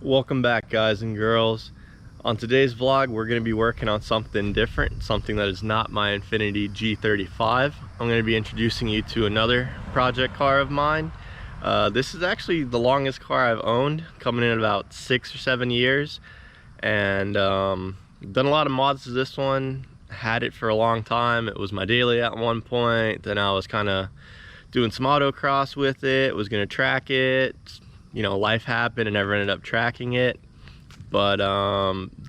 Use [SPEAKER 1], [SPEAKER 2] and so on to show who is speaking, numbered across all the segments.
[SPEAKER 1] Welcome back, guys and girls. On today's vlog, we're going to be working on something different, something that is not my Infiniti G35. I'm going to be introducing you to another project car of mine. This is actually the longest car I've owned, coming in about 6 or 7 years, and done a lot of mods to this one. Had it for a long time. It was my daily at one point, then I was kind of doing some autocross with it, was going to track it. You know, life happened and never ended up tracking it. But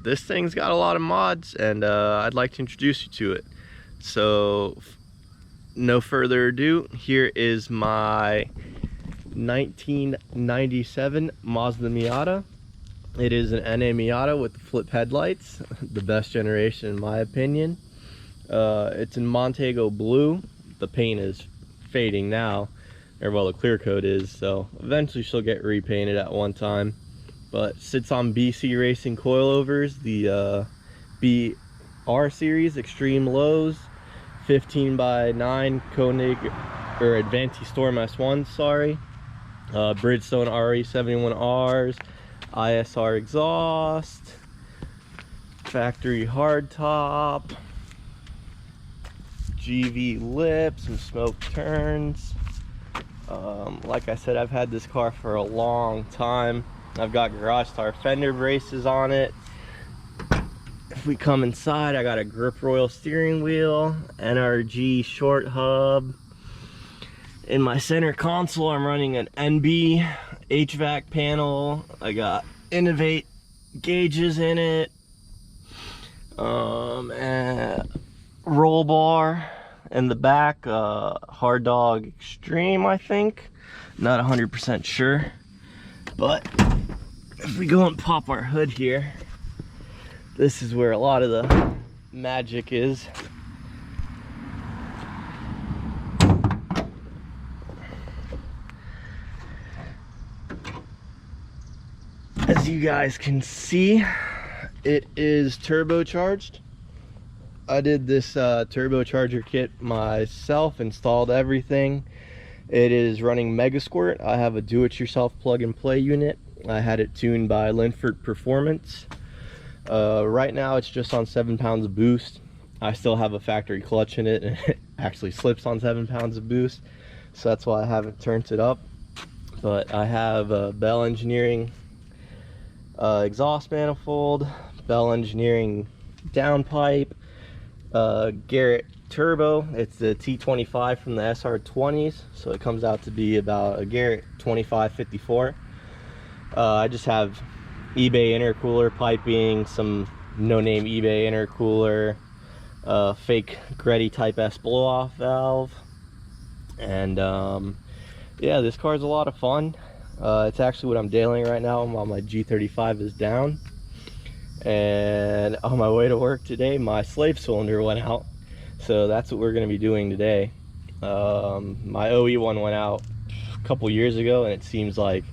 [SPEAKER 1] this thing's got a lot of mods, and I'd like to introduce you to it. So no further ado, here is my 1997 Mazda Miata. It is an NA Miata with the flip headlights, the best generation in my opinion. It's in Montego blue. The paint is fading now, or well, the clear coat is, so eventually she'll get repainted at one time. But sits on BC Racing coilovers, the BR series extreme lows, 15x9 Koenig or Advanti Storm S1, sorry, Bridgestone RE71Rs, ISR exhaust, factory hardtop, GV lips, some smoke turns. Like I said, I've had this car for a long time. I've got garage tire fender braces on it. If we come inside, I got a Grip Royal steering wheel, NRG short hub. In my center console, I'm running an NB HVAC panel. I got Innovate gauges in it, and roll bar in the back, Hard Dog Extreme, I think. Not 100% sure, but if we go and pop our hood here, this is where a lot of the magic is. As you guys can see, it is turbocharged. I did this turbocharger kit myself, installed everything. It is running Mega Squirt. I have a do-it-yourself plug-and-play unit. I had it tuned by Linford Performance. Right now it's just on 7 pounds of boost. I still have a factory clutch in it, and it actually slips on 7 pounds of boost, so that's why I haven't turned it up. But I have a Bell Engineering exhaust manifold, Bell Engineering downpipe, Garrett turbo. It's the T25 from the SR20s, so it comes out to be about a Garrett 2554. I just have eBay intercooler piping, some no-name eBay intercooler, fake Greddy Type S blow-off valve, and yeah, this car is a lot of fun. It's actually what I'm dailing right now while my G35 is down. And on my way to work today, my slave cylinder went out, so that's what we're going to be doing today. My OE one went out a couple years ago, and it seems like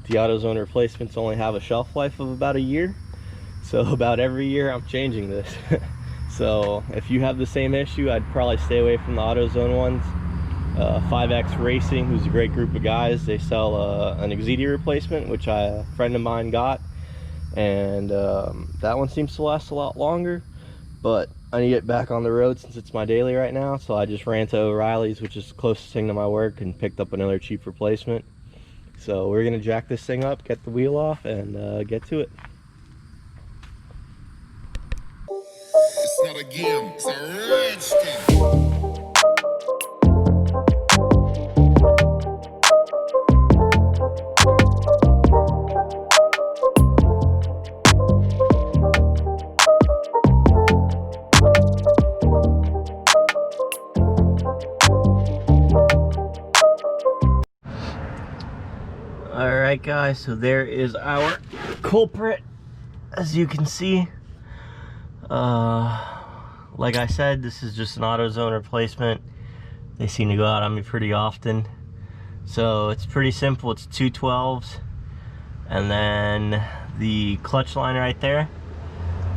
[SPEAKER 1] the AutoZone replacements only have a shelf life of about a year, so about every year I'm changing this. So if you have the same issue, I'd probably stay away from the AutoZone ones. 5X Racing, who's a great group of guys, they sell an Exedia replacement, which a friend of mine got, and that one seems to last a lot longer. But I need to get back on the road since it's my daily right now, so I just ran to O'Reilly's, which is the closest thing to my work, and picked up another cheap replacement. So we're gonna jack this thing up, get the wheel off, and get to it.
[SPEAKER 2] It's not a game, it's a rich thing.
[SPEAKER 1] Alright guys, so there is our culprit, as you can see. Like I said, this is just an AutoZone replacement. They seem to go out on me pretty often. So it's pretty simple. It's 212s, and then the clutch line right there.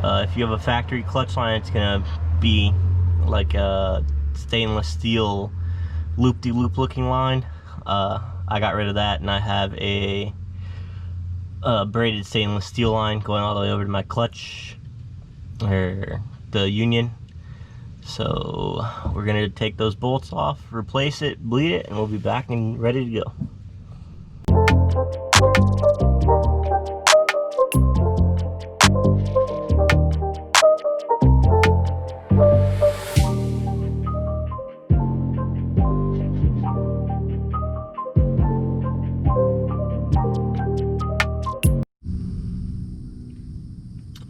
[SPEAKER 1] If you have a factory clutch line, it's gonna be like a stainless steel loop-de-loop looking line. I got rid of that, and I have a braided stainless steel line going all the way over to my clutch, or the union. So we're gonna take those bolts off, replace it, bleed it, and we'll be back and ready to go.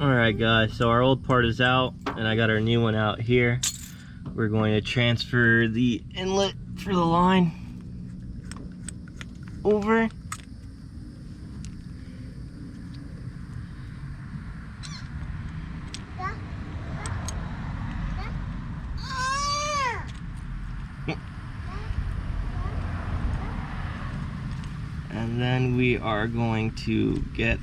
[SPEAKER 1] Alright guys, so our old part is out and I got our new one out here. We're going to transfer the inlet for the line over. And then we are going to get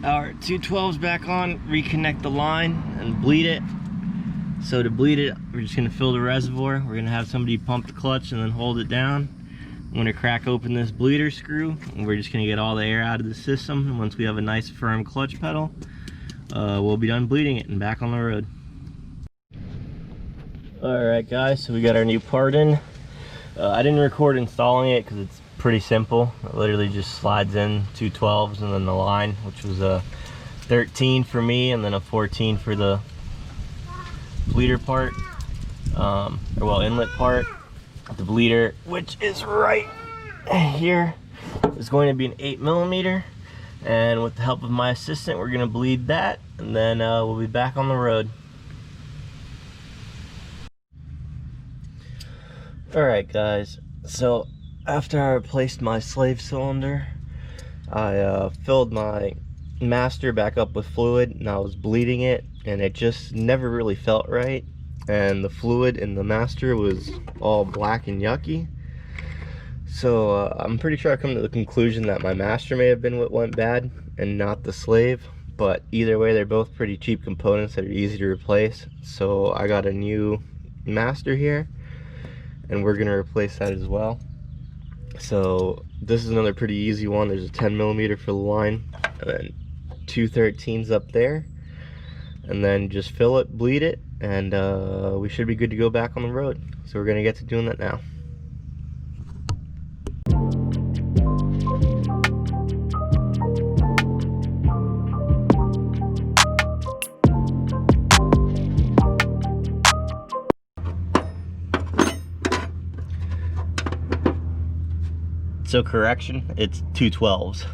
[SPEAKER 1] our 212s back on, reconnect the line, and bleed it. So to bleed it, we're just gonna fill the reservoir. We're gonna have somebody pump the clutch and then hold it down. I'm gonna crack open this bleeder screw, and we're just gonna get all the air out of the system. And once we have a nice firm clutch pedal, we'll be done bleeding it and back on the road. Alright guys, so we got our new part in. I didn't record installing it because it's pretty simple. It literally just slides in 2 12s and then the line, which was a 13 for me and then a 14 for the bleeder part, or well, inlet part. The bleeder, which is right here, is going to be an 8mm, and with the help of my assistant we're going to bleed that, and then we'll be back on the road. Alright guys, so after I replaced my slave cylinder, I filled my master back up with fluid and I was bleeding it, and it just never really felt right, and the fluid in the master was all black and yucky. So I'm pretty sure I come to the conclusion that my master may have been what went bad and not the slave, but either way they're both pretty cheap components that are easy to replace. So I got a new master here and we're gonna replace that as well. So this is another pretty easy one. There's a 10mm for the line and then 2 13s up there, and then just fill it, bleed it, and we should be good to go back on the road. So we're gonna get to doing that now. So correction, it's 2 12s.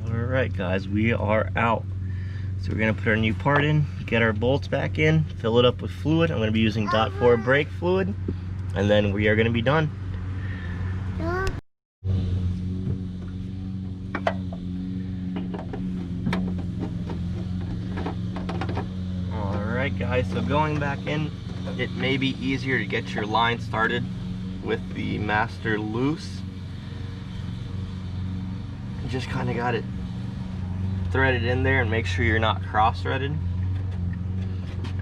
[SPEAKER 1] Alright guys, we are out. So we're going to put our new part in, get our bolts back in, fill it up with fluid. I'm going to be using .4 brake fluid, and then we are going to be done. Alright guys, so going back in, it may be easier to get your line started with the master loose. You just kind of got it threaded in there, and make sure you're not cross-threaded.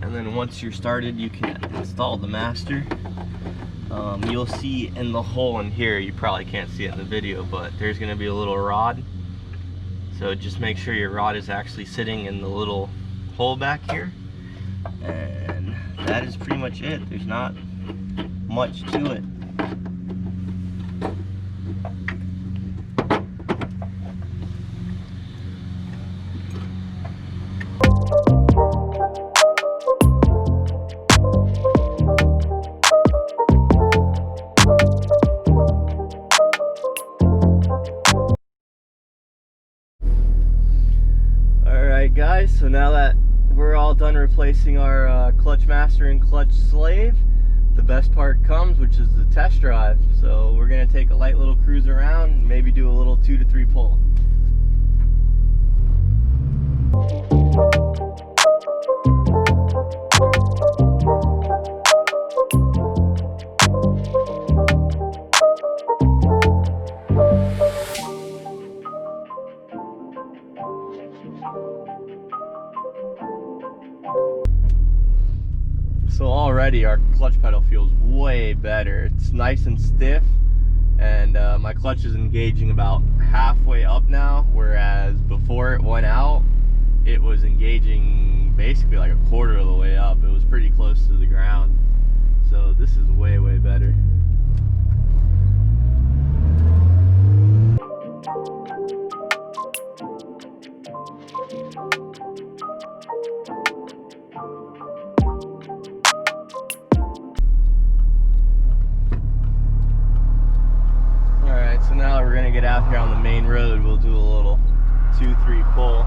[SPEAKER 1] And then once you're started, you can install the master. You'll see in the hole in here, you probably can't see it in the video, but there's going to be a little rod. So just make sure your rod is actually sitting in the little hole back here. And that is pretty much it. There's not much to it. Guys, so now that we're all done replacing our clutch master and clutch slave, the best part comes, which is the test drive. So we're going to take a light little cruise around and maybe do a little 2 to 3 pull. So already our clutch pedal feels way better. It's nice and stiff, and my clutch is engaging about halfway up now, whereas before it went out, it was engaging basically like a quarter of the way up. It was pretty close to the ground. So this is way, way better. Alright, so now that we're gonna get out here on the main road, we'll do a little 2-3 pull.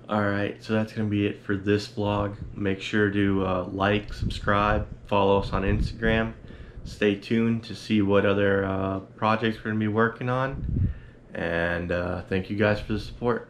[SPEAKER 1] Alright, so that's going to be it for this vlog. Make sure to like, subscribe, follow us on Instagram. Stay tuned to see what other projects we're going to be working on. And thank you guys for the support.